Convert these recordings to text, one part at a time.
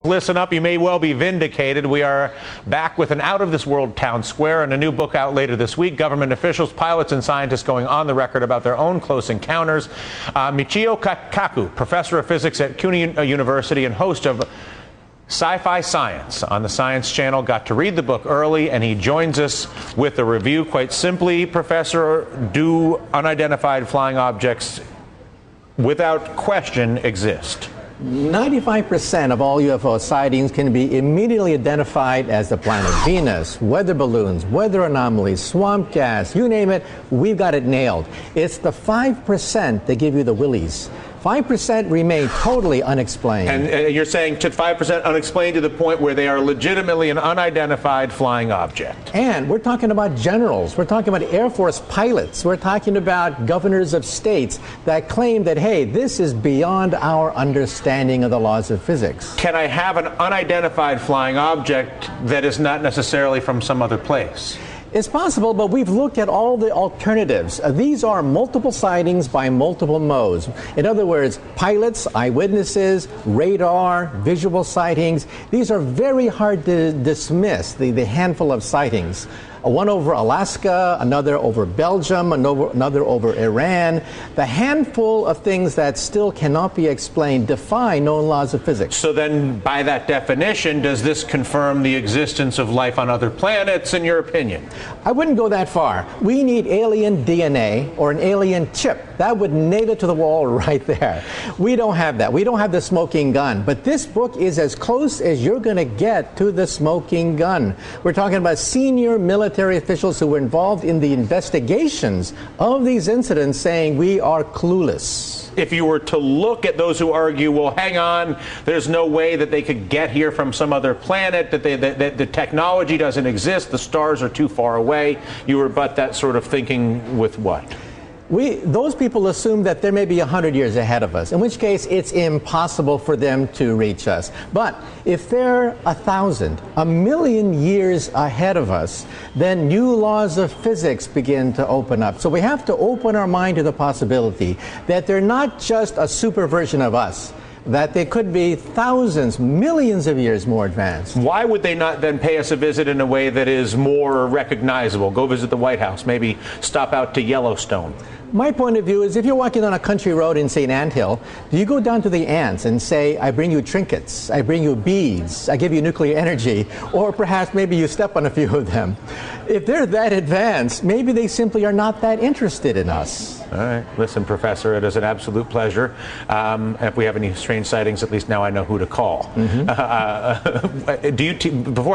Listen up, you may well be vindicated. We are back with an out-of-this-world town square and a new book out later this week. Government officials, pilots, and scientists going on the record about their own close encounters. Michio Kaku, professor of physics at CUNY University and host of Sci-Fi Science on the Science Channel, got to read the book early, and he joins us with a review. Quite simply, Professor, do unidentified flying objects without question exist? 95% of all UFO sightings can be immediately identified as the planet Venus, weather balloons, weather anomalies, swamp gas, you name it, we've got it nailed. It's the 5% that give you the willies. 5% remain totally unexplained. And you're saying to 5% unexplained to the point where they are legitimately an unidentified flying object. And we're talking about generals. We're talking about Air Force pilots. We're talking about governors of states that claim that, hey, this is beyond our understanding of the laws of physics. Can I have an unidentified flying object that is not necessarily from some other place? It's possible, but we've looked at all the alternatives. These are multiple sightings by multiple modes. In other words, pilots, eyewitnesses, radar, visual sightings. These are very hard to dismiss, the handful of sightings. One over Alaska, another over Belgium, another over Iran. The handful of things that still cannot be explained defy known laws of physics. So then, by that definition, does this confirm the existence of life on other planets, in your opinion? I wouldn't go that far. We need alien DNA or an alien chip. That would nail it to the wall right there. We don't have that. We don't have the smoking gun. But this book is as close as you're going to get to the smoking gun. We're talking about senior military officials who were involved in the investigations of these incidents saying we are clueless. If you were to look at those who argue, well, hang on, there's no way that they could get here from some other planet, that the technology doesn't exist, the stars are too far away, you rebut that sort of thinking with what? Those people assume that there may be 100 years ahead of us, in which case it's impossible for them to reach us. But if they're 1,000, 1,000,000 years ahead of us, then new laws of physics begin to open up. So we have to open our mind to the possibility that they're not just a super version of us, that they could be thousands, millions of years more advanced. Why would they not then pay us a visit in a way that is more recognizable? Go visit the White House, maybe stop out to Yellowstone. My point of view is if you're walking on a country road in St. Anthill, do you go down to the ants and say, I bring you trinkets, I bring you beads, I give you nuclear energy, or perhaps maybe you step on a few of them? If they're that advanced, maybe they simply are not that interested in us. All right. Listen, Professor, it is an absolute pleasure. If we have any strange sightings, at least now I know who to call. Before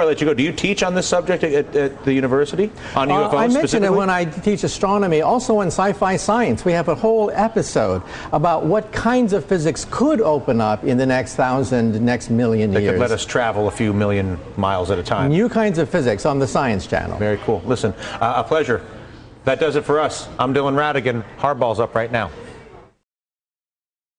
I let you go, do you teach on this subject at the university? On UFOs I mention it specifically? when I teach astronomy. Also in Sci-Fi Science, we have a whole episode about what kinds of physics could open up in the next 1,000, next million years. They could let us travel a few million miles at a time. New kinds of physics on the Science Channel. Very cool. Listen, a pleasure. That does it for us. I'm Dylan Radigan. Hardball's up right now.